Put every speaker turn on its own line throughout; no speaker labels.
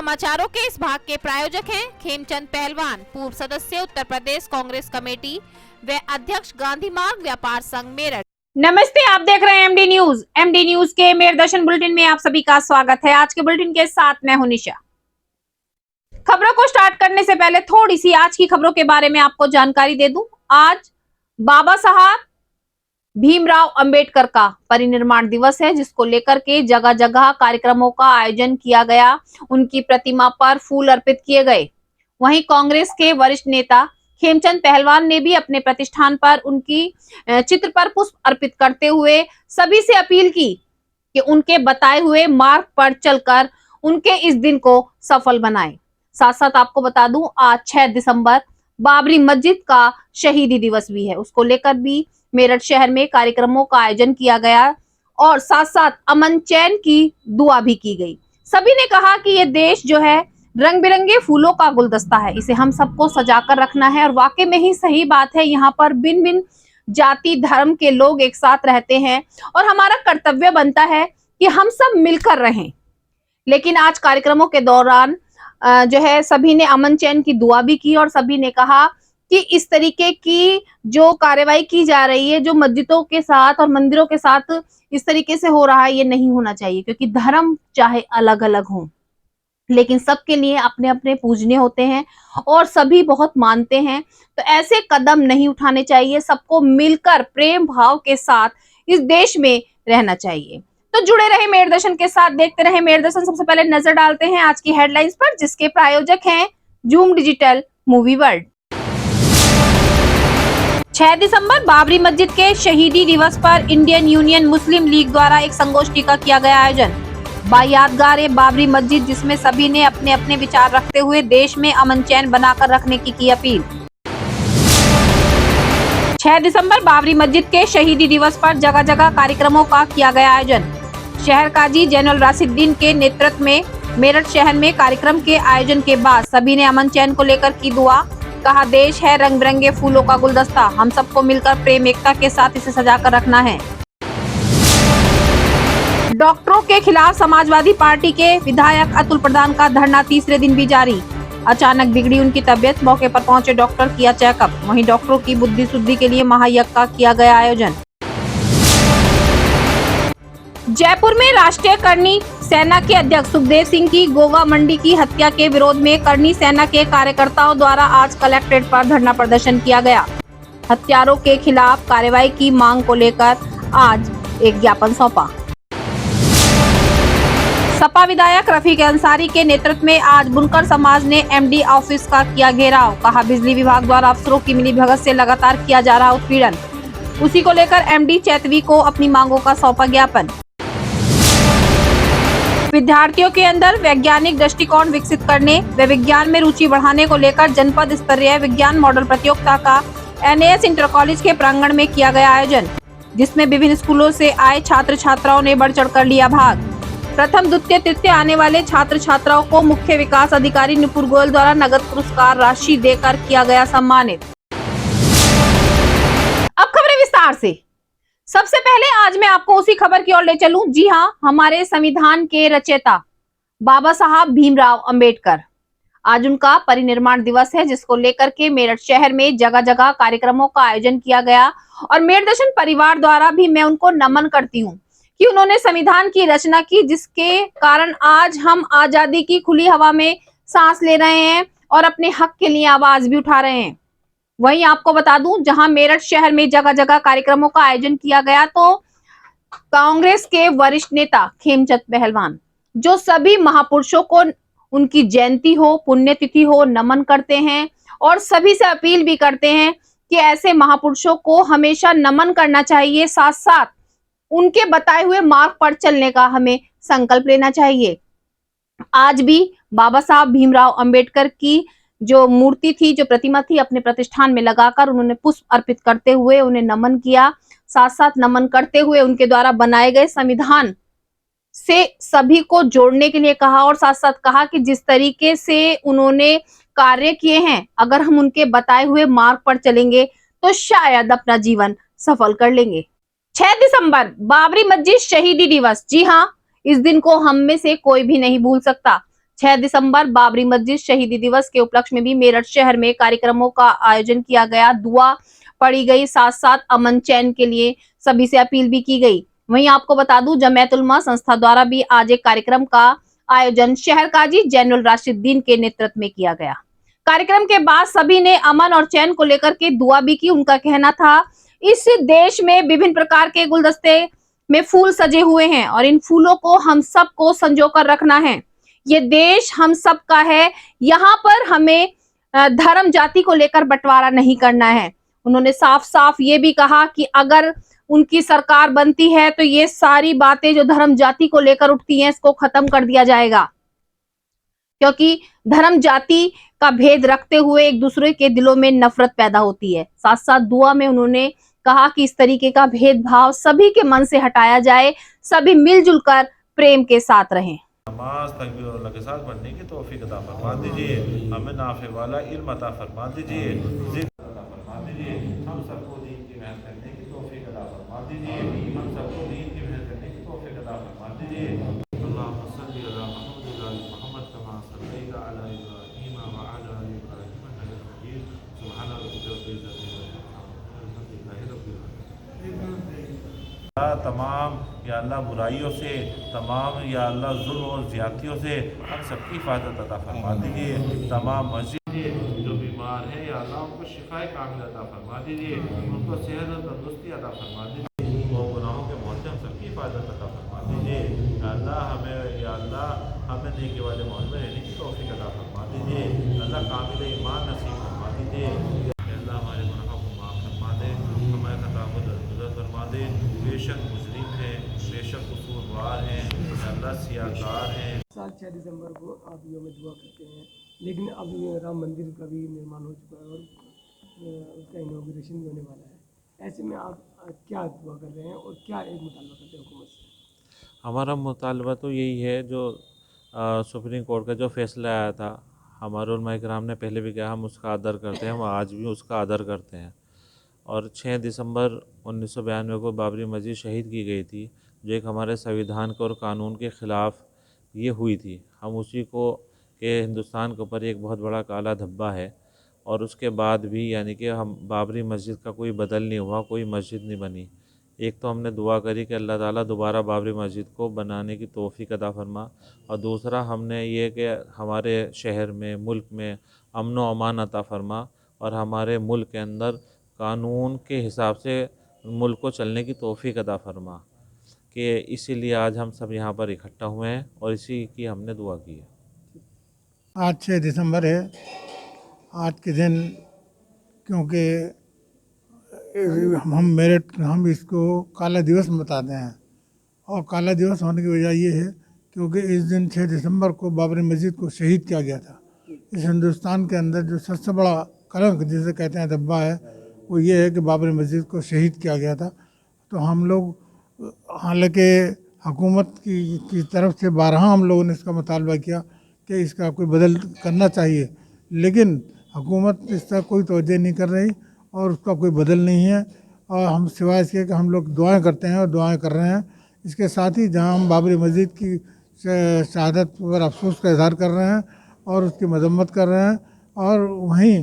समाचारों के इस भाग के प्रायोजक हैं खेमचंद पहलवान, पूर्व सदस्य उत्तर प्रदेश कांग्रेस कमेटी व अध्यक्ष गांधी मार्ग व्यापार संघ मेरठ।
नमस्ते, आप देख रहे हैं एमडी न्यूज। एमडी न्यूज के मेरदर्शन बुलेटिन में आप सभी का स्वागत है। आज के बुलेटिन के साथ मैं हूं निशा। खबरों को स्टार्ट करने से पहले थोड़ी सी आज की खबरों के बारे में आपको जानकारी दे दूं। आज बाबा साहब भीमराव अंबेडकर का परिनिर्वाण दिवस है, जिसको लेकर के जगह जगह कार्यक्रमों का आयोजन किया गया। उनकी प्रतिमा पर फूल अर्पित किए गए। वहीं कांग्रेस के वरिष्ठ नेता खेमचंद पहलवान ने भी अपने प्रतिष्ठान पर उनकी चित्र पर पुष्प अर्पित करते हुए सभी से अपील की कि उनके बताए हुए मार्ग पर चलकर उनके इस दिन को सफल बनाएं। साथ साथ आपको बता दूं, आज 6 दिसंबर बाबरी मस्जिद का शहीदी दिवस भी है। उसको लेकर भी मेरठ शहर में कार्यक्रमों का आयोजन किया गया और साथ साथ अमन चैन की दुआ भी की गई। सभी ने कहा कि ये देश जो है रंग बिरंगे फूलों का गुलदस्ता है, इसे हम सबको सजाकर रखना है। और वाकई में ही सही बात है, यहाँ पर भिन्न भिन्न जाति धर्म के लोग एक साथ रहते हैं और हमारा कर्तव्य बनता है कि हम सब मिलकर रहें। लेकिन आज कार्यक्रमों के दौरान जो है सभी ने अमन चैन की दुआ भी की और सभी ने कहा कि इस तरीके की जो कार्रवाई की जा रही है, जो मस्जिदों के साथ और मंदिरों के साथ इस तरीके से हो रहा है, ये नहीं होना चाहिए। क्योंकि धर्म चाहे अलग अलग हो, लेकिन सबके लिए अपने अपने पूजनीय होते हैं और सभी बहुत मानते हैं। तो ऐसे कदम नहीं उठाने चाहिए। सबको मिलकर प्रेम भाव के साथ इस देश में रहना चाहिए। तो जुड़े रहे मेरदर्शन के साथ, देखते रहे मेरदर्शन। सबसे पहले नजर डालते हैं आज की हेडलाइंस पर, जिसके प्रायोजक हैं जूम डिजिटल मूवी वर्ल्ड। 6 दिसंबर बाबरी मस्जिद के शहीदी दिवस पर इंडियन यूनियन मुस्लिम लीग द्वारा एक संगोष्ठी का किया गया आयोजन। बायादगार बाबरी मस्जिद, जिसमें सभी ने अपने अपने विचार रखते हुए देश में अमन चैन बनाकर रखने की अपील। 6 दिसंबर बाबरी मस्जिद के शहीदी दिवस पर जगह जगह कार्यक्रमों का किया गया आयोजन। शहर काजी जैनुल राशिदीन के नेतृत्व में मेरठ शहर में कार्यक्रम के आयोजन के बाद सभी ने अमन चैन को लेकर की दुआ। कहा, देश है रंग बिरंगे फूलों का गुलदस्ता, हम सबको मिलकर प्रेम एकता के साथ इसे सजाकर रखना है। डॉक्टरों के खिलाफ समाजवादी पार्टी के विधायक अतुल प्रधान का धरना तीसरे दिन भी जारी। अचानक बिगड़ी उनकी तबियत, मौके पर पहुंचे डॉक्टर, किया चेकअप। वहीं डॉक्टरों की बुद्धि शुद्धि के लिए महायज्ञ का किया गया आयोजन। जयपुर में राष्ट्रीय करनी सेना के अध्यक्ष सुखदेव सिंह की गोवा मंडी की हत्या के विरोध में करनी सेना के कार्यकर्ताओं द्वारा आज कलेक्ट्रेट पर धरना प्रदर्शन किया गया। हत्यारों के खिलाफ कार्रवाई की मांग को लेकर आज एक ज्ञापन सौंपा। सपा विधायक रफीक अंसारी के नेतृत्व में आज बुनकर समाज ने एमडी ऑफिस का किया घेराव। कहा, बिजली विभाग द्वारा अफसरों की मिलीभगत से लगातार किया जा रहा उत्पीड़न। उसी को लेकर एमडी चैतवी को अपनी मांगों का सौंपा ज्ञापन। विद्यार्थियों के अंदर वैज्ञानिक दृष्टिकोण विकसित करने व विज्ञान में रुचि बढ़ाने को लेकर जनपद स्तरीय विज्ञान मॉडल प्रतियोगिता का एनएएस इंटर कॉलेज के प्रांगण में किया गया आयोजन, जिसमें विभिन्न स्कूलों से आए छात्र छात्राओं ने बढ़ चढ़कर लिया भाग। प्रथम, द्वितीय, तृतीय आने वाले छात्र छात्राओं को मुख्य विकास अधिकारी नुपुर गोयल द्वारा नगद पुरस्कार राशि देकर किया गया सम्मानित। अब खबरें विस्तार से। सबसे पहले आज मैं आपको उसी खबर की ओर ले चलूं। जी हां, हमारे संविधान के रचयिता बाबा साहब भीमराव अंबेडकर, आज उनका परिनिर्वाण दिवस है, जिसको लेकर के मेरठ शहर में जगह जगह कार्यक्रमों का आयोजन किया गया। और मेरदर्शन परिवार द्वारा भी मैं उनको नमन करती हूँ कि उन्होंने संविधान की रचना की, जिसके कारण आज हम आजादी की खुली हवा में सांस ले रहे हैं और अपने हक के लिए आवाज भी उठा रहे हैं। वहीं आपको बता दूं, जहां मेरठ शहर में जगह जगह कार्यक्रमों का आयोजन किया गया, तो कांग्रेस के वरिष्ठ नेता खेमचंद पहलवान, जो सभी महापुरुषों को उनकी जयंती हो, पुण्यतिथि हो, नमन करते हैं और सभी से अपील भी करते हैं कि ऐसे महापुरुषों को हमेशा नमन करना चाहिए। साथ साथ उनके बताए हुए मार्ग पर चलने का हमें संकल्प लेना चाहिए। आज भी बाबा साहब भीमराव अंबेडकर की जो मूर्ति थी, जो प्रतिमा थी, अपने प्रतिष्ठान में लगाकर उन्होंने पुष्प अर्पित करते हुए उन्हें नमन किया। साथ साथ नमन करते हुए उनके द्वारा बनाए गए संविधान से सभी को जोड़ने के लिए कहा और साथ साथ कहा कि जिस तरीके से उन्होंने कार्य किए हैं, अगर हम उनके बताए हुए मार्ग पर चलेंगे तो शायद अपना जीवन सफल कर लेंगे। 6 दिसंबर बाबरी मस्जिद शहीदी दिवस। जी हाँ, इस दिन को हम में से कोई भी नहीं भूल सकता। 6 दिसंबर बाबरी मस्जिद शहीदी दिवस के उपलक्ष्य में भी मेरठ शहर में कार्यक्रमों का आयोजन किया गया। दुआ पढ़ी गई, साथ साथ अमन चैन के लिए सभी से अपील भी की गई। वहीं आपको बता दूं, जमात उलमा संस्था द्वारा भी आज एक कार्यक्रम का आयोजन शहर काजी जनरल राशिदुद्दीन के नेतृत्व में किया गया। कार्यक्रम के बाद सभी ने अमन और चैन को लेकर के दुआ भी की। उनका कहना था, इस देश में विभिन्न प्रकार के गुलदस्ते में फूल सजे हुए हैं और इन फूलों को हम सबको संजो कर रखना है। ये देश हम सब का है, यहाँ पर हमें धर्म जाति को लेकर बंटवारा नहीं करना है। उन्होंने साफ साफ ये भी कहा कि अगर उनकी सरकार बनती है तो ये सारी बातें जो धर्म जाति को लेकर उठती हैं, इसको खत्म कर दिया जाएगा, क्योंकि धर्म जाति का भेद रखते हुए एक दूसरे के दिलों में नफरत पैदा होती है। साथ साथ दुआ में उन्होंने कहा कि इस तरीके का भेदभाव सभी के मन से हटाया जाए, सभी मिलजुल कर प्रेम के साथ रहें।
नमाज तकबीर अल्लाह के साथ पढ़ने की तौफीक अता फरमा दीजिए, हमें नाफे वाला इल्म अता फरमा दीजिए, ज़िक्र अता फरमा दीजिए, हम सबको दीन की मेहनत करने की तौफीक अता फरमा दीजिए, हम सबको दीन की मेहनत करने की तौफीक अता फरमा दीजिए। अल्लाहुम्मा सल्ली अला मुहम्मद व आलि मुहम्मद कमा सल्लैता अला इब्राहीम व अला आलि इब्राहीम इन्नका हमीद सुब्हान रब्बिका रब्बिल इज़्ज़ति अल्हम्दुलिल्लाहि रब्बिल आलमीन। तमाम या अल्लाह बुराइयों से, तमाम या अल्लाह जुल्म और ज़्यादतियों से हम सबकी हिफाजत अता फरमा दीजिए। तमाम मस्जिद जो बीमार हैं या अल्लाह उनको शिफाए कामिल अता फरमा दीजिए, उनको सेहत और तंदुरुस्ती अता फरमा दीजिए और गुनाहों के मोहते हम सबकी हिफाजत अता फरमा दीजिए। या अल्लाह हमें नेकी वाले माहौल में रहने की तौफीक अता फरमा दीजिए। अल्लाह कामिल ईमान नसीब फरमा दीजिए। अल्लाह हमारे गुनाहों को माफ़ फरमा दे, हमारे खता को दरगुजर फरमा दे। बेशक मुजरिम है, बेशक कसूरवार हैं, अल्लाह सियाकार हैं।
साल 6 दिसंबर को आप यौम दुआ करते हैं, लेकिन अब ये राम मंदिर का भी निर्माण हो चुका है और उसका इनॉग्रेशन भी होने वाला है। ऐसे में आप क्या दुआ कर रहे हैं और क्या एक मुतालबा करते हैं हुकूमत से?
हमारा मुतालबा तो यही है, जो सुप्रीम कोर्ट का जो फैसला आया था, हमारे उलमा किराम ने पहले भी कहा, हम उसका आदर करते हैं, हम आज भी उसका आदर करते हैं। और 6 दिसंबर 1992 को बाबरी मस्जिद शहीद की गई थी, जो एक हमारे संविधान के और कानून के ख़िलाफ़ ये हुई थी। हम उसी को कि हिंदुस्तान के ऊपर एक बहुत बड़ा काला धब्बा है, और उसके बाद भी यानी कि हम बाबरी मस्जिद का कोई बदल नहीं हुआ, कोई मस्जिद नहीं बनी। एक तो हमने दुआ करी कि अल्लाह ताला दोबारा बाबरी मस्जिद को बनाने की तौफीक अता फरमा, और दूसरा हमने ये कि हमारे शहर में, मुल्क में अमन व अमान अता फरमा, और हमारे मुल्क के अंदर कानून के हिसाब से मुल्क को चलने की तौफीक अता फरमा, कि इसीलिए आज हम सब यहाँ पर इकट्ठा हुए हैं और इसी की हमने दुआ की है।
आज 6 दिसंबर है। आज के दिन क्योंकि हम इसको काला दिवस बताते हैं, और काला दिवस होने की वजह ये है क्योंकि इस दिन 6 दिसंबर को बाबरी मस्जिद को शहीद किया गया था। इस हिंदुस्तान के अंदर जो सबसे बड़ा कलंक जिसे कहते हैं धब्बा है, वो ये है कि बाबरी मस्जिद को शहीद किया गया था। तो हम लोग हालांकि हुकूमत की तरफ से बारहा हम लोगों ने इसका मुतालबा किया कि इसका कोई बदल करना चाहिए, लेकिन हुकूमत इसका कोई तवज्जो नहीं कर रही और उसका कोई बदल नहीं है। और हम सिवाय इसके कि हम लोग दुआएं करते हैं और दुआएं कर रहे हैं। इसके साथ ही जहां हम बाबरी मस्जिद की शहादत पर अफसोस का इजहार कर रहे हैं और उसकी मजम्मत कर रहे हैं, और वहीं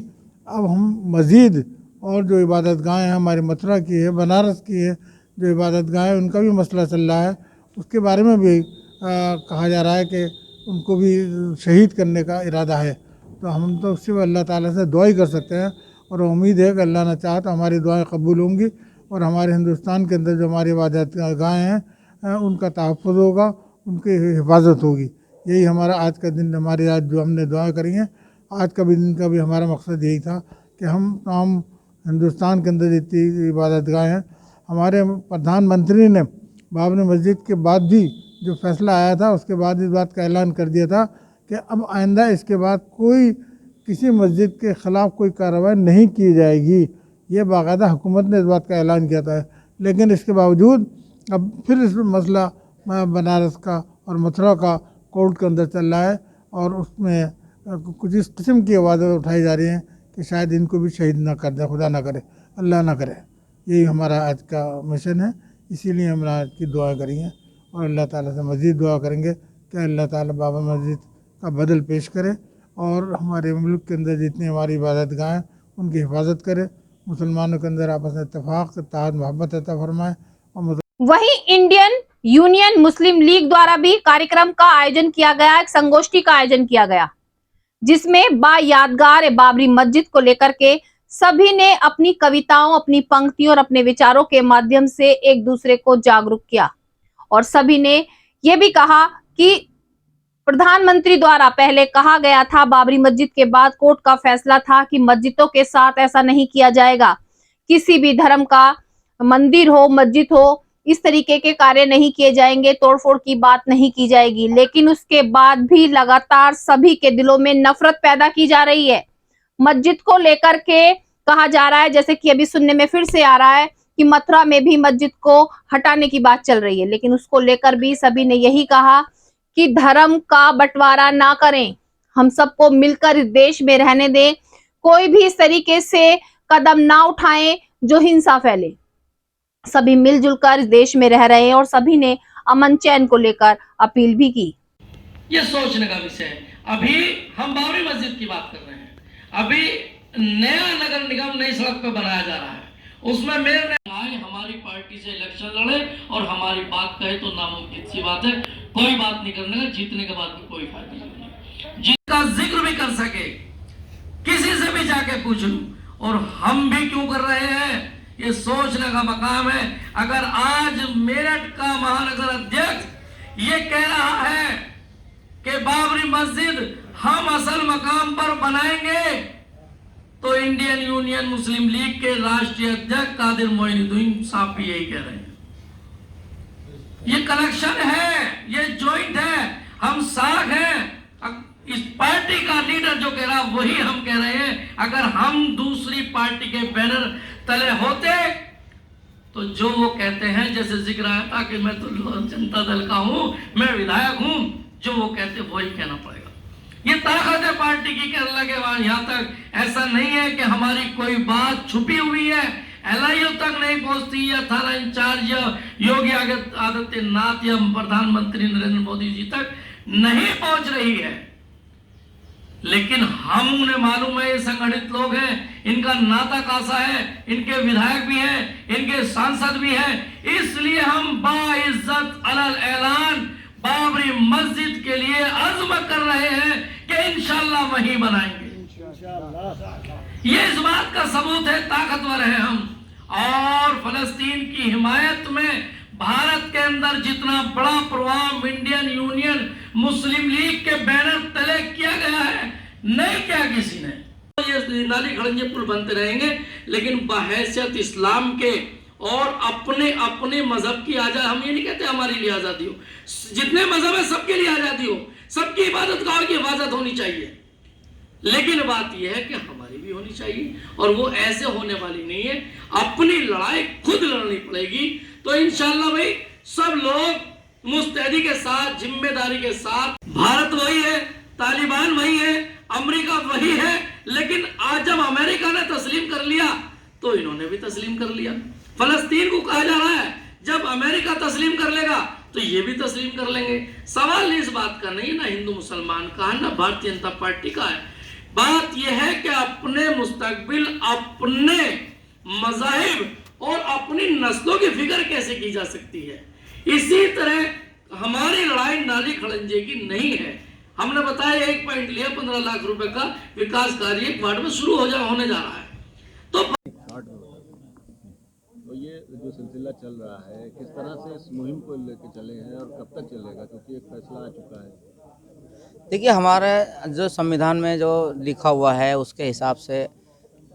अब हम मस्जिद और जो इबादत गाहें हैं, हमारी मथुरा की है, बनारस की है जो इबादत गाहें, उनका भी मसला चल रहा है। उसके बारे में भी कहा जा रहा है कि उनको भी शहीद करने का इरादा है। तो हम तो सिर्फ अल्लाह ताला से दुआ ही कर सकते हैं, और उम्मीद है कि अल्लाह ने चाहा तो हमारी दुआएं कबूल होंगी और हमारे हिंदुस्तान के अंदर जो हमारी इबादत गाहें हैं उनका तहफ़्फ़ुज़ होगा, उनकी हिफाजत होगी। यही हमारा आज का दिन, हमारी आज जो हमने दुआ करी हैं, आज का भी दिन का भी हमारा मकसद यही था कि हम हिंदुस्तान के अंदर जितनी इबादत गाहें हैं, हमारे प्रधानमंत्री ने बाबरी मस्जिद के बाद भी जो फैसला आया था, उसके बाद इस बात का ऐलान कर दिया था कि अब आइंदा इसके बाद कोई किसी मस्जिद के ख़िलाफ़ कोई कार्रवाई नहीं की जाएगी। ये बाकायदा हुकूमत ने इस बात का ऐलान किया था। लेकिन इसके बावजूद अब फिर इस मसला बनारस का और मथुरा का कोर्ट के अंदर चल रहा है, और उसमें कुछ इस किस्म की आवाज़ें उठाई जा रही हैं कि शायद इनको भी शहीद ना कर दे, खुदा ना करे, अल्लाह ना करे। यही हमारा आज का मिशन है, इसीलिए हमने आज की दुआ करी है और अल्लाह ताला से मज़ीद दुआ करेंगे कि अल्लाह ताला बाबरी मस्जिद का बदल पेश करे और हमारे मुल्क के अंदर जितनी हमारी इबादत गाहें उनकी हिफाजत करे, मुसलमानों के अंदर आपस में इत्तेफाक, इत्तेहाद, मोहब्बत अता फरमाए और
वहीं इंडियन यूनियन मुस्लिम लीग द्वारा भी कार्यक्रम का आयोजन किया गया, एक संगोष्ठी का आयोजन किया गया जिसमें बा यादगार बाबरी मस्जिद को लेकर के सभी ने अपनी कविताओं, अपनी पंक्तियों और अपने विचारों के माध्यम से एक दूसरे को जागरूक किया और सभी ने यह भी कहा कि प्रधानमंत्री द्वारा पहले कहा गया था, बाबरी मस्जिद के बाद कोर्ट का फैसला था कि मस्जिदों के साथ ऐसा नहीं किया जाएगा, किसी भी धर्म का मंदिर हो, मस्जिद हो, इस तरीके के कार्य नहीं किए जाएंगे, तोड़फोड़ की बात नहीं की जाएगी। लेकिन उसके बाद भी लगातार सभी के दिलों में नफरत पैदा की जा रही है। मस्जिद को लेकर के कहा जा रहा है, जैसे कि अभी सुनने में फिर से आ रहा है कि मथुरा में भी मस्जिद को हटाने की बात चल रही है, लेकिन उसको लेकर भी सभी ने यही कहा कि धर्म का बंटवारा ना करें, हम सबको मिलकर इस देश में रहने दें, कोई भी इस तरीके से कदम ना उठाएं जो हिंसा फैले। सभी मिलजुल कर इस देश में रह रहे हैं और सभी ने अमन चैन को लेकर अपील भी की।
ये सोचने का विषय है। अभी हम बाबरी मस्जिद की बात कर रहे हैं, अभी नया नगर निगम नई सड़क पे बनाया जा रहा है, उसमें मेयर ने आए हमारी पार्टी से इलेक्शन लड़े और हमारी बात कहे तो नामुमकिन सी बात है, कोई बात नहीं करने का, जीतने के बाद भी कोई फायदा नहीं, जिसका जिक्र भी कर सके किसी से भी जाके पूछ लूं, और हम भी क्यों कर रहे हैं ये सोचने का मकाम है। अगर आज मेरठ का महानगर अध्यक्ष ये कह रहा है कि बाबरी मस्जिद हम असल मकाम पर बनाएंगे, तो इंडियन यूनियन मुस्लिम लीग के राष्ट्रीय अध्यक्ष कादिर मोइनुद्दीन साहब भी यही कह रहे हैं। ये कनेक्शन है, ये जॉइंट है, हम साथ हैं। इस पार्टी का लीडर जो कह रहा वही हम कह रहे हैं। अगर हम दूसरी पार्टी के बैनर तले होते तो जो वो कहते हैं, जैसे जिक्र आया था कि मैं तो जनता दल का हूं, मैं विधायक हूं, जो वो कहते वही कहना पड़ेगा। ये ताकत है पार्टी की, कहने लगे वहां। यहां तक ऐसा नहीं है कि हमारी कोई बात छुपी हुई है, एलआईओ तक नहीं पहुंचती, या थाना इंचार्ज या योगी आदित्यनाथ या प्रधानमंत्री नरेंद्र मोदी जी तक नहीं पहुंच रही है। लेकिन हम उन्हें मालूम है ये संगठित लोग हैं, इनका नाता कासा है, इनके विधायक भी हैं, इनके सांसद भी हैं, इसलिए हम बाइज्जत अलल ऐलान बाबरी मस्जिद के लिए अज़्म कर रहे हैं कि इंशाअल्लाह वहीं बनाएंगे। ये इस बात का सबूत है, ताकतवर है हम। और फलस्तीन की हिमायत में भारत के अंदर जितना बड़ा प्रोग्राम इंडियन यूनियन मुस्लिम लीग के बैनर तले किया गया है, नहीं किया किसी ने। ये नाली खड़ंजे पुल बनते रहेंगे, लेकिन बहैसियत इस्लाम के और अपने अपने मजहब की आजादी, हम ये नहीं कहते हमारे लिए आजादी हो, जितने मजहब है सबके लिए आजादी हो, सबकी इबादत गाह की हिफाजत होनी चाहिए। लेकिन बात यह है कि हमारी भी होनी चाहिए, और वो ऐसे होने वाली नहीं है। अपनी लड़ाई खुद लड़नी पड़ेगी। तो इंशाअल्लाह भाई सब लोग मुस्तैदी के साथ, जिम्मेदारी के साथ, भारत वही है, तालिबान वही है, अमेरिका वही है, लेकिन आज जब अमेरिका ने तस्लीम कर लिया तो इन्होंने भी तस्लीम कर लिया। फलस्तीन को कहा जा रहा है जब अमेरिका तस्लीम कर लेगा तो ये भी तस्लीम कर लेंगे। सवाल इस बात का नहीं, ना हिंदू मुसलमान का है, ना भारतीय जनता पार्टी का है। बात यह है कि अपने मुस्तकबिल, अपने मज़ाहिब और अपनी नस्लों की फिक्र कैसे की जा सकती है। इसी तरह हमारी लड़ाई नाली खड़ंजे की नहीं है। हमने बताया 1 पॉइंट लिया, 15 लाख रुपए का विकास कार्य एक वार्ड में शुरू होने जा रहा है। तो
ये जो सिलसिला चल रहा है, किस तरह से इस मुहिम को लेकर चले हैं और कब तक चलेगा, क्योंकि एक फैसला आ चुका है।
देखिए, हमारे जो संविधान में जो लिखा हुआ है उसके हिसाब से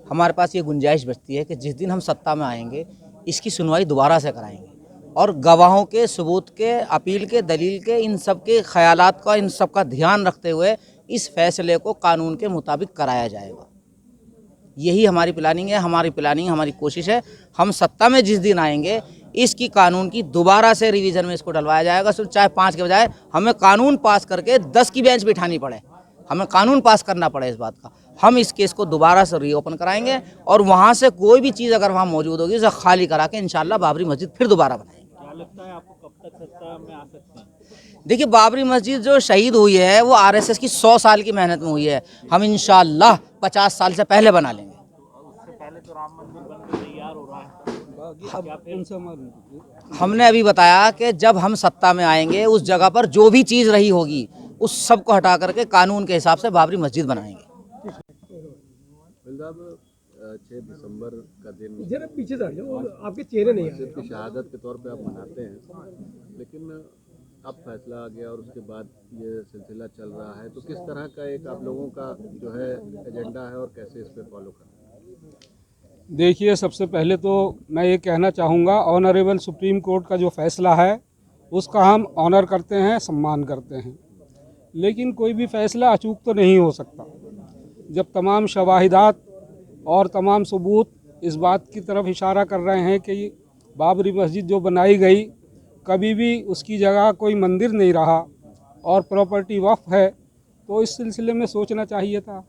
हमारे पास ये गुंजाइश बचती है कि जिस दिन हम सत्ता में आएंगे इसकी सुनवाई दोबारा से कराएंगे, और गवाहों के, सबूत के, अपील के, दलील के, इन सब के ख्यालात का, इन सब का ध्यान रखते हुए इस फैसले को कानून के मुताबिक कराया जाएगा। यही हमारी प्लानिंग है, हमारी कोशिश है। हम सत्ता में जिस दिन आएंगे इसकी कानून की दोबारा से रिवीजन में इसको डलवाया जाएगा। सिर्फ चाहे 5 के बजाय हमें कानून पास करके 10 की बेंच बिठानी पड़े, हमें कानून पास करना पड़े इस बात का, हम इस केस को दोबारा से रीओपन कराएंगे, और वहाँ से कोई भी चीज़ अगर वहाँ मौजूद होगी उसे खाली करा के इंशाल्लाह बाबरी मस्जिद फिर दोबारा बनाएंगे।
क्या लगता है आपको, कब तक सत्ता में आ सकते हैं?
देखिए बाबरी मस्जिद जो शहीद हुई है वो आरएसएस की 100 साल की मेहनत में हुई है। हम इंशाअल्लाह 50 साल से पहले बना लेंगे। हमने अभी बताया कि जब हम सत्ता में आएंगे उस जगह पर जो भी चीज़ रही होगी उस सब को हटा करके कानून के हिसाब से बाबरी मस्जिद बनाएंगे।
साहब 6 दिसंबर का दिन
जरा पीछे से हट जाओ, आपके चेहरे नहीं आ रहे।
की शहादत के तौर पे आप मनाते हैं, लेकिन अब फैसला आ गया और उसके बाद ये सिलसिला चल रहा है, तो किस तरह का एक आप लोगों का जो है एजेंडा है और कैसे इस पर फॉलो करना है?
देखिए, सबसे पहले तो मैं ये कहना चाहूँगा, ऑनरेबल सुप्रीम कोर्ट का जो फैसला है उसका हम ऑनर करते हैं, सम्मान करते हैं, लेकिन कोई भी फैसला अचूक तो नहीं हो सकता। जब तमाम शवाहिदात और तमाम सबूत इस बात की तरफ इशारा कर रहे हैं कि बाबरी मस्जिद जो बनाई गई कभी भी उसकी जगह कोई मंदिर नहीं रहा और प्रॉपर्टी वक्फ है, तो इस सिलसिले में सोचना चाहिए था।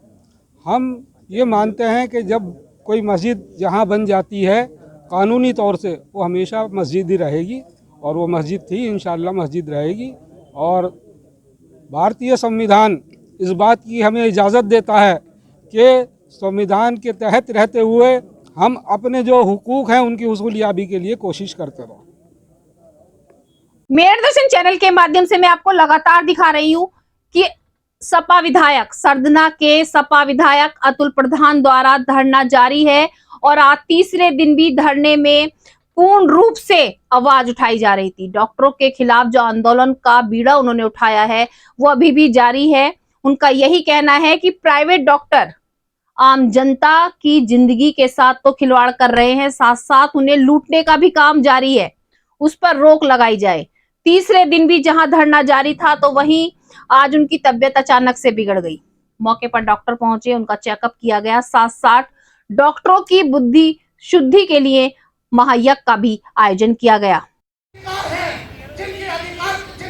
हम ये मानते हैं कि जब कोई मस्जिद जहाँ बन जाती है कानूनी तौर से वो हमेशा मस्जिद ही रहेगी और वो मस्जिद थी, इंशाअल्लाह मस्जिद रहेगी। और भारतीय संविधान इस बात की हमें इजाज़त देता है कि संविधान के तहत रहते हुए हम अपने जो हुकूक हैं उनकी हुसूलियाबी के लिए कोशिश करते रहें।
मेयर दर्शन चैनल के माध्यम से मैं आपको लगातार दिखा रही हूँ कि सपा विधायक, सरदना के सपा विधायक अतुल प्रधान द्वारा धरना जारी है और आज तीसरे दिन भी धरने में पूर्ण रूप से आवाज उठाई जा रही थी। डॉक्टरों के खिलाफ जो आंदोलन का बीड़ा उन्होंने उठाया है वो अभी भी जारी है। उनका यही कहना है कि प्राइवेट डॉक्टर आम जनता की जिंदगी के साथ तो खिलवाड़ कर रहे हैं, साथ साथ उन्हें लूटने का भी काम जारी है, उस पर रोक लगाई जाए। तीसरे दिन भी जहां धरना जारी था तो वहीं आज उनकी तबीयत अचानक से बिगड़ गई। मौके पर डॉक्टर पहुंचे, उनका चेकअप किया गया, साथ साथ डॉक्टरों की बुद्धि शुद्धि के लिए महायज्ञ का भी आयोजन किया गया।
जिन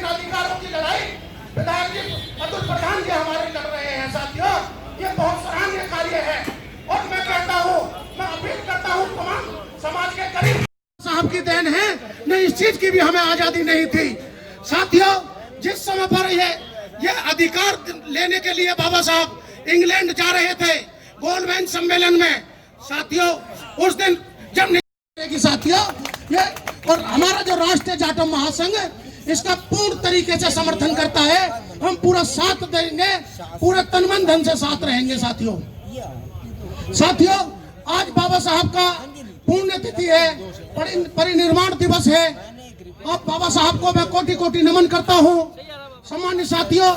अधिकारों की लड़ाई विधायक जी अतुल प्रधान जी हमारे लड़ रहे हैं साथियों, ये बहुत सराहनीय कार्य है। और मैं कहता हूँ, मैं अपील करता हूँ तमाम समाज के करीब साहब की देन है, नहीं इस चीज की भी हमें आजादी नहीं थी साथियों। जिस समय पर ये अधिकार लेने के लिए बाबा साहब इंग्लैंड जा रहे थे गोलमेन सम्मेलन में साथियों, उस दिन जब की साथियों ये और हमारा जो राष्ट्रीय जाटो महासंघ इसका पूर्ण तरीके से समर्थन करता है। हम पूरा साथ देंगे, पूरे तन मन धन से साथ रहेंगे साथियों। आज बाबा साहब का पुण्यतिथि है, परिनिर्वाण दिवस है। अब बाबा साहब को मैं कोटि कोटि नमन करता हूँ। सम्मानित साथियों,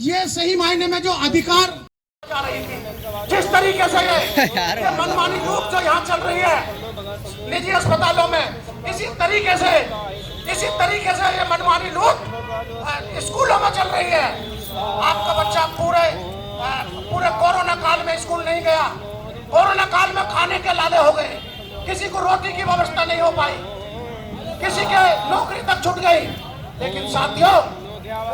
ये सही मायने में जो अधिकार जा रही थी, जिस तरीके से ये मनमानी लूट जो यहाँ चल रही है निजी अस्पतालों में, इसी तरीके से ये मनमानी लूट स्कूलों में चल रही है। आपका बच्चा पूरे कोरोना काल में स्कूल नहीं गया, कोरोना काल में खाने के लाले हो गए, किसी को रोटी की व्यवस्था नहीं हो पाई, किसी के नौकरी तक छूट गई। लेकिन साथियों,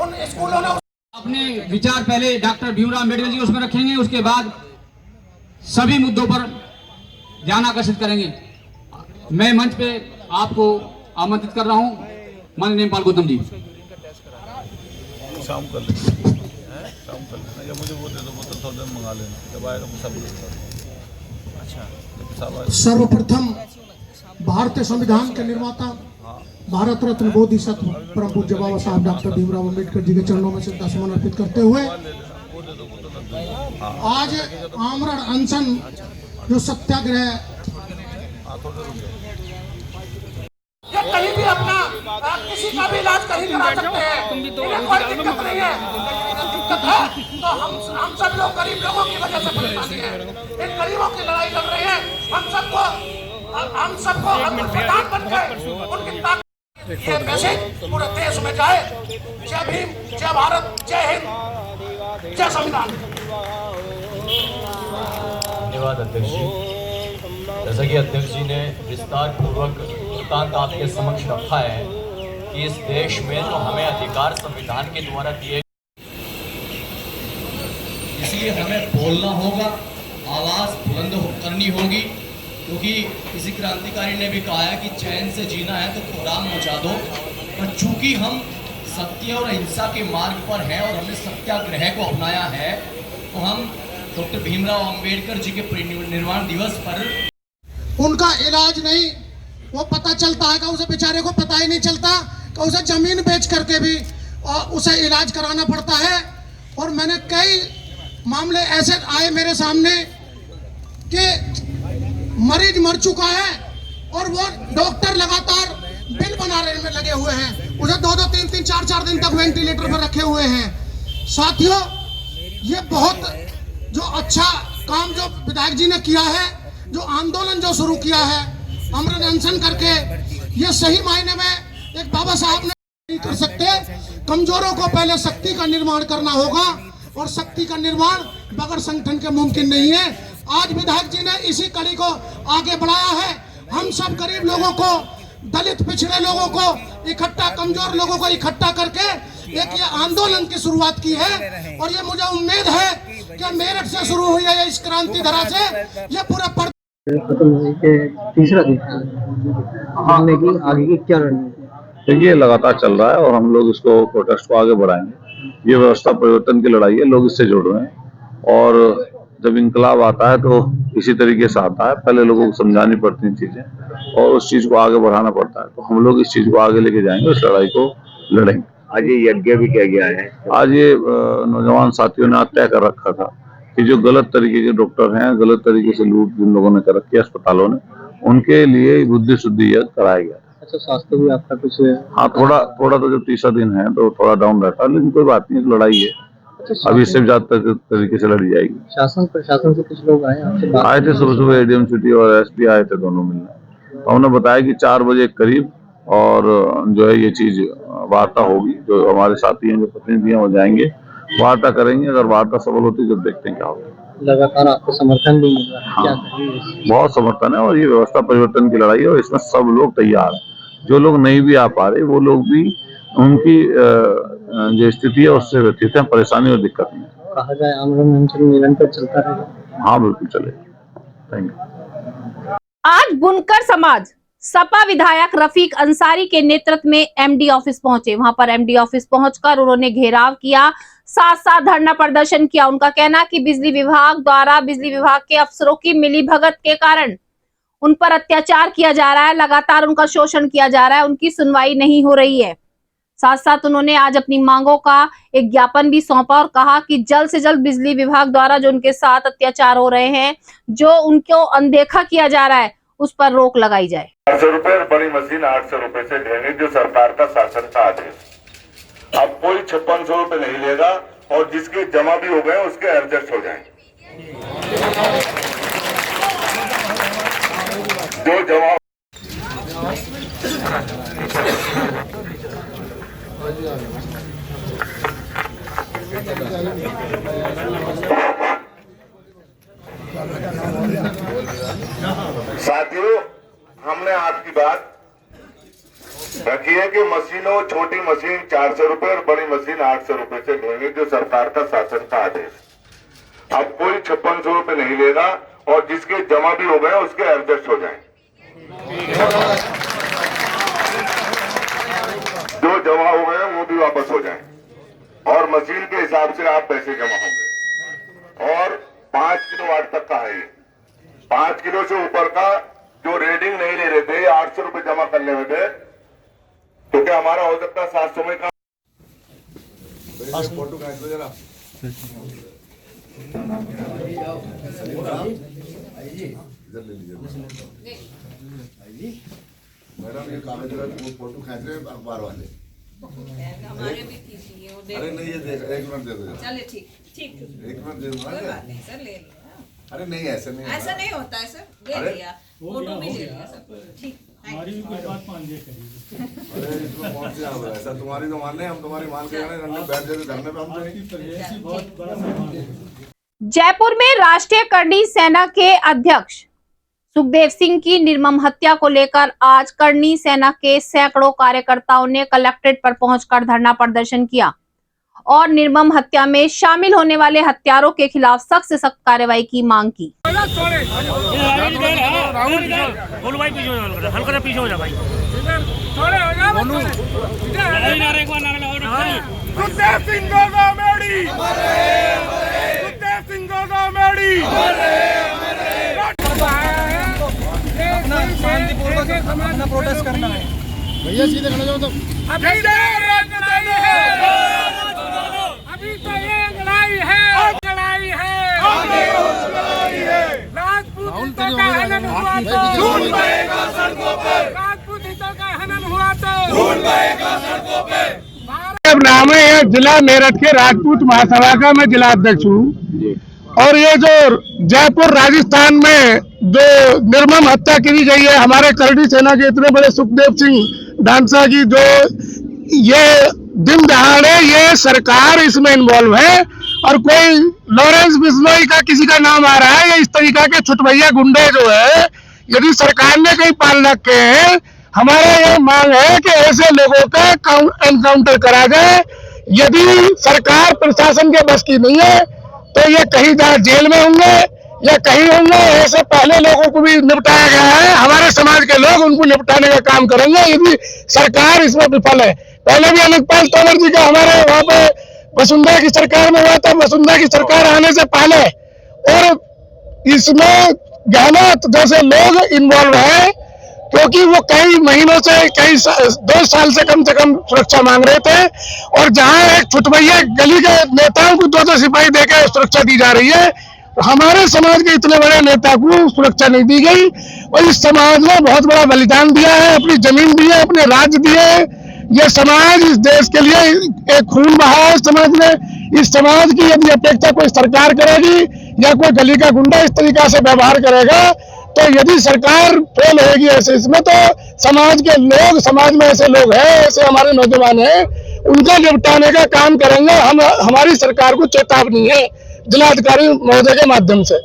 उन स्कूलों ने
अपने विचार पहले डॉक्टर भीमराव अम्बेडकर जी उसमें रखेंगे, उसके बाद सभी मुद्दों पर ध्यान आकर्षित करेंगे। मैं मंच पे आपको आमंत्रित कर रहा हूं, माननीय नेमपाल गौतम जी।
शाम कर लेना, या मुझे वो दे दो, बोतल थोड़ा मंगा लेना, जब आएगा मैं सब। अच्छा,
सर्वप्रथम भारतीय संविधान के निर्माता भारत रत्न बोधिसत्व परम पूज्य बाबा साहब डॉक्टर भीमराव अम्बेडकर जी के चरणों में श्रद्धा सुमन अर्पित करते हुए आज आमरण अनशन जो सत्याग्रह ये कहीं भी अपना किसी का भी इलाज कहीं करा सकते हैं, इन्हें कोई दिक्कत नहीं है। दिक्कत है तो हम सब लोग गरीब लोगों की वजह से परेशानी है। इन गरीबों की लड़ाई लड़ रहे हैं। हम सबको प्रधान बनकर उनकी ताकत ये मैसेज पूरे देश में जाए। जय भीम, जय भारत, जय हिंद, जय संविधान।
धन्यवाद अध्यक्ष जी। जैसा कि अध्यक्ष जी ने विस्तार पूर्वक वृत्तांत आपके समक्ष रखा है कि इस देश में तो हमें अधिकार संविधान के द्वारा दिए, इसलिए हमें बोलना होगा, आवाज़ बुलंद करनी होगी, क्योंकि किसी क्रांतिकारी ने भी कहा है कि चैन से जीना है तो कोहराम मचा दो। पर चूंकि हम सत्य और अहिंसा के मार्ग पर है और हमने सत्याग्रह को अपनाया है, तो हम डॉक्टर भीमराव अंबेडकर जी के परिनिर्वाण दिवस पर
उनका इलाज नहीं वो पता चलता है कि उसे बेचारे को पता ही नहीं चलता कि उसे जमीन बेच करके भी उसे इलाज कराना पड़ता है। और मैंने कई मामले ऐसे आए मेरे सामने कि मरीज मर चुका है और वो डॉक्टर लगातार बिल बनाने में लगे हुए हैं, उसे 2-2, 3-3, 4-4 दिन तक वेंटिलेटर पर रखे हुए हैं। साथियों, ये बहुत जो अच्छा काम जो विधायक जी ने किया है, जो आंदोलन जो शुरू किया है अमृत अनशन करके, ये सही मायने में एक बाबा साहब ने नहीं कर सकते। कमजोरों को पहले शक्ति का निर्माण करना होगा और शक्ति का निर्माण बगैर संगठन के मुमकिन नहीं है। आज विधायक जी ने इसी कड़ी को आगे बढ़ाया है। हम सब गरीब लोगों को, दलित पिछड़े लोगों को इकट्ठा, कमजोर लोगों को इकट्ठा करके एक ये आंदोलन की शुरुआत की है। और ये मुझे उम्मीद है कि मेरठ से शुरू हुई है इस क्रांति धारा से ये पूरा
तीसरा दिन हमने की आगे की क्या रणनीति?
देखिए, लगातार चल रहा है और हम लोग इसको प्रोटेस्ट को आगे बढ़ाएंगे। ये व्यवस्था परिवर्तन की लड़ाई है, लोग इससे जुड़ रहे हैं और जब इंकलाब आता है तो इसी तरीके से आता है। पहले लोगों को समझानी पड़ती हैं चीजें और उस चीज को आगे बढ़ाना पड़ता है, तो हम लोग इस चीज को आगे लेके जाएंगे, इस लड़ाई को लड़ेंगे।
आज ये यज्ञ भी किया गया है।
आज ये नौजवान साथियों ने तय कर रखा था कि जो गलत तरीके के डॉक्टर हैं, गलत तरीके से लूट जिन लोगों ने कर रखी है अस्पतालों ने, उनके लिए बुद्धि शुद्धि कराया गया।
अच्छा, स्वास्थ्य भी आपका कुछ?
हाँ, थोड़ा तो जब तीसरा दिन है तो थोड़ा डाउन रहता है, लेकिन कोई बात नहीं, लड़ाई है।
अच्छा,
अभी इससे ज्यादा तरीके से लड़ी जाएगी।
शासन प्रशासन से कुछ लोग आए आपसे बात?
आए थे सुबह एडीएम सिटी और एसपी आए थे दोनों मिलने, तो हमने बताया कि 4 बजे करीब और जो है ये चीज वार्ता होगी। जो हमारे साथी हैं, जो प्रतिनिधि हैं, वो जाएंगे, वार्ता करेंगे। अगर वार्ता सफल होती है जब देखते हैं क्या होगा।
लगातार आपको समर्थन भी मिल रहा है?
हाँ,
क्या
बहुत समर्थन है और ये व्यवस्था परिवर्तन की लड़ाई है और इसमें सब लोग तैयार हैं। जो लोग नहीं भी आ पा रहे वो लोग भी, उनकी जो स्थिति है उससे व्यतीत है, परेशानी और दिक्कत नहीं है।
कहा जाए आंदोलन अनशन निरंतर चलता रहेगा?
हाँ, बिल्कुल चलेगा। Thank you.
आज बुनकर समाज सपा विधायक रफीक अंसारी के नेतृत्व में एमडी ऑफिस पहुंचे। वहां पर एमडी ऑफिस पहुंचकर उन्होंने घेराव किया, साथ साथ धरना प्रदर्शन किया। उनका कहना कि बिजली विभाग द्वारा बिजली विभाग के अफसरों की मिलीभगत के कारण उन पर अत्याचार किया जा रहा है, लगातार उनका शोषण किया जा रहा है, उनकी सुनवाई नहीं हो रही है। साथ साथ उन्होंने आज अपनी मांगों का एक ज्ञापन भी सौंपा और कहा कि जल्द से जल्द बिजली विभाग द्वारा जो उनके साथ अत्याचार हो रहे हैं, जो उनको अनदेखा किया जा रहा है, उस पर रोक लगाई जाए।
800 रुपए बड़ी मशीन 800 रुपए से देंगे, जो सरकार का शासन का आदेश। अब कोई 5600 रुपए नहीं लेगा और जिसके जमा भी हो गए उसके एडजस्ट हो जाएंगे। जो जमा साथियों, हमने आपकी बात रखी है कि मशीनों, छोटी मशीन 400 रुपए और बड़ी मशीन 800 रुपए से देंगे, जो सरकार का शासन का आदेश। अब कोई 5600 रुपए नहीं लेगा और जिसके जमा भी हो गए उसके एडजस्ट हो जाएंगे। जो जमा हो गए वो भी वापस हो जाए और मशीन के हिसाब से आप पैसे जमा होंगे। और 5 किलोवाट तक का है ये। 5 किलो से ऊपर का जो रीडिंग नहीं ले रहे थे, 800 रुपए जमा करने में थे, तो क्या हमारा हो सकता है 700 में का? फोटो खींच लो जरा। इधर ले लीजिए मैडम, ये कागज वो फोटो खींच रहे हैं अखबार वाले। हमारे भी खींचिए। अरे नहीं, ये देख, 1 मिनट दे दो। चलिए, ठीक 1 मिनट दे दो सर, ले लो। अरे नहीं, ऐसा नहीं होता है सर, दे दिया, फोटो भी ले लिया सब, ठीक। हमारी भी कोई बात मान लिया करिए। अरे इसमें कौन सी आप ऐसा तुम्हारी तो मान रहे, हम तुम्हारी मान के बैठ जाते धरने पे, हम तो बहुत बड़ा।
जयपुर में राष्ट्रीय करनी सेना के अध्यक्ष सुखदेव सिंह की निर्मम हत्या को लेकर आज करनी सेना के सैकड़ों कार्यकर्ताओं ने कलेक्ट्रेट पर पहुंचकर धरना प्रदर्शन किया और निर्मम हत्या में शामिल होने वाले हत्यारों के खिलाफ सख्त से सख्त कार्रवाई की मांग की।
पीछे हो जा भाई।
अपना प्रोटेस्ट करना है भैया, सीधे खड़े जाओ। तो अभी तो ये लड़ाई है, लड़ाई है। राजपूत हितों का हनन हुआ तो ढूंढ पाएगा सड़कों पर, राजपूत हितों का हनन हुआ तो ढूंढ पाएगा सड़कों पे।
नाम है जिला मेरठ के राजपूत महासभा का मैं जिला अध्यक्ष हूँ। और ये जो जयपुर राजस्थान में जो निर्मम हत्या की गई है हमारे करड़ी सेना के इतने बड़े सुखदेव सिंह डांसा की, जो ये दिन दहाड़े ये सरकार इसमें इन्वॉल्व है और कोई लॉरेंस बिश्नोई का किसी का नाम आ रहा है। ये इस तरीका के छुटभैया गुंडे जो है, यदि सरकार ने कहीं पाल रखे हैं, हमारा ये मांग है कि ऐसे लोगों का एनकाउंटर करा जाए। यदि सरकार प्रशासन के बस की नहीं है तो ये कहीं जेल में होंगे या कहीं होंगे। ऐसे पहले लोगों को भी निपटाया गया है, हमारे समाज के लोग उनको निपटाने का काम करेंगे यदि सरकार इसमें विफल है। पहले भी अमितपाल तोमर जी का हमारे वहाँ पे वसुंधरा की सरकार में हुआ था, वसुंधरा की सरकार आने से पहले, और इसमें गहलोत जैसे लोग इन्वॉल्व है क्योंकि वो कई महीनों से 2 साल से कम सुरक्षा मांग रहे थे। और जहां एक छुटभैया गली के नेताओं को 2 सिपाही देकर सुरक्षा दी जा रही है, हमारे समाज के इतने बड़े नेता को सुरक्षा नहीं दी गई। और इस समाज ने बहुत बड़ा बलिदान दिया है, अपनी जमीन दी है, अपने राज्य दिए। ये समाज इस देश के लिए एक खून बहा है समाज ने। इस समाज की यदि अपेक्षा कोई सरकार करेगी या कोई गली का गुंडा इस तरीका से व्यवहार करेगा, तो यदि सरकार फेल होगी ऐसे इसमें, तो समाज के लोग, समाज में ऐसे लोग हैं, ऐसे हमारे नौजवान हैं, उनका निपटाने का काम करेंगे। हमारी सरकार को चेतावनी है जिलाधिकारी महोदय के माध्यम से।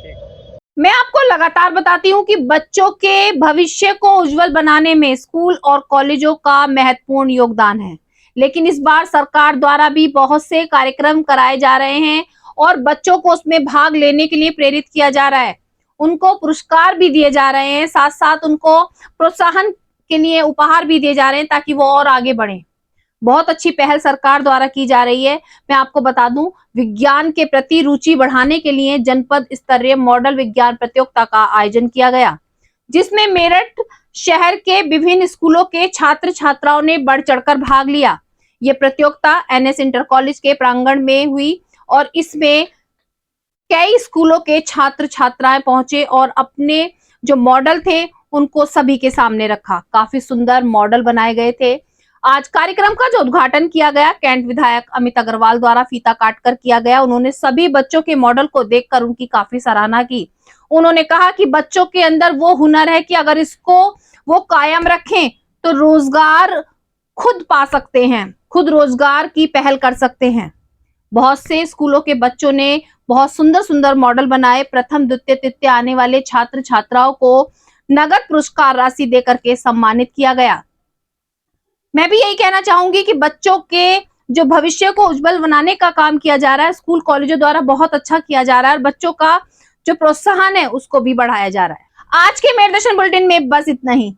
मैं आपको लगातार बताती हूँ कि बच्चों के भविष्य को उज्जवल बनाने में स्कूल और कॉलेजों का महत्वपूर्ण योगदान है, लेकिन इस बार सरकार द्वारा भी बहुत से कार्यक्रम कराए जा रहे हैं और बच्चों को उसमें भाग लेने के लिए प्रेरित किया जा रहा है। उनको पुरस्कार भी दिए जा रहे हैं, साथ साथ उनको प्रोत्साहन के लिए उपहार भी दिए जा रहे हैं ताकि वो और आगे बढ़ें। बहुत अच्छी पहल सरकार द्वारा की जा रही है। मैं आपको बता दूं, विज्ञान के प्रति रुचि बढ़ाने के लिए जनपद स्तरीय मॉडल विज्ञान प्रतियोगिता का आयोजन किया गया, जिसमें मेरठ शहर के विभिन्न स्कूलों के छात्र छात्राओं ने बढ़ चढ़कर भाग लिया। ये प्रतियोगिता NS इंटर कॉलेज के प्रांगण में हुई और इसमें कई स्कूलों के छात्र छात्राएं पहुंचे और अपने जो मॉडल थे उनको सभी के सामने रखा। काफी सुंदर मॉडल बनाए गए थे। आज कार्यक्रम का जो उद्घाटन किया गया कैंट विधायक अमित अग्रवाल द्वारा फीता काटकर किया गया। उन्होंने सभी बच्चों के मॉडल को देखकर उनकी काफी सराहना की। उन्होंने कहा कि बच्चों के अंदर वो हुनर है कि अगर इसको वो कायम रखें तो रोजगार खुद पा सकते हैं, खुद रोजगार की पहल कर सकते हैं। बहुत से स्कूलों के बच्चों ने बहुत सुंदर सुंदर मॉडल बनाए। प्रथम द्वितीय तृतीय आने वाले छात्र छात्राओं को नगद पुरस्कार राशि देकर के सम्मानित किया गया। मैं भी यही कहना चाहूंगी कि बच्चों के जो भविष्य को उज्जवल बनाने का काम किया जा रहा है स्कूल कॉलेजों द्वारा बहुत अच्छा किया जा रहा है और बच्चों का जो प्रोत्साहन है उसको भी बढ़ाया जा रहा है। आज के मेरठ दर्शन बुलेटिन में बस इतना ही।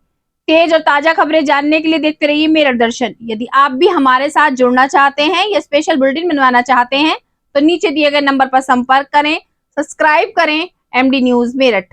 तेज और ताजा खबरें जानने के लिए देखते रहिए मेरठ दर्शन। यदि आप भी हमारे साथ जुड़ना चाहते हैं या स्पेशल बुलेटिन बनवाना चाहते हैं तो नीचे दिए गए नंबर पर संपर्क करें, सब्सक्राइब करें MD न्यूज मेरठ।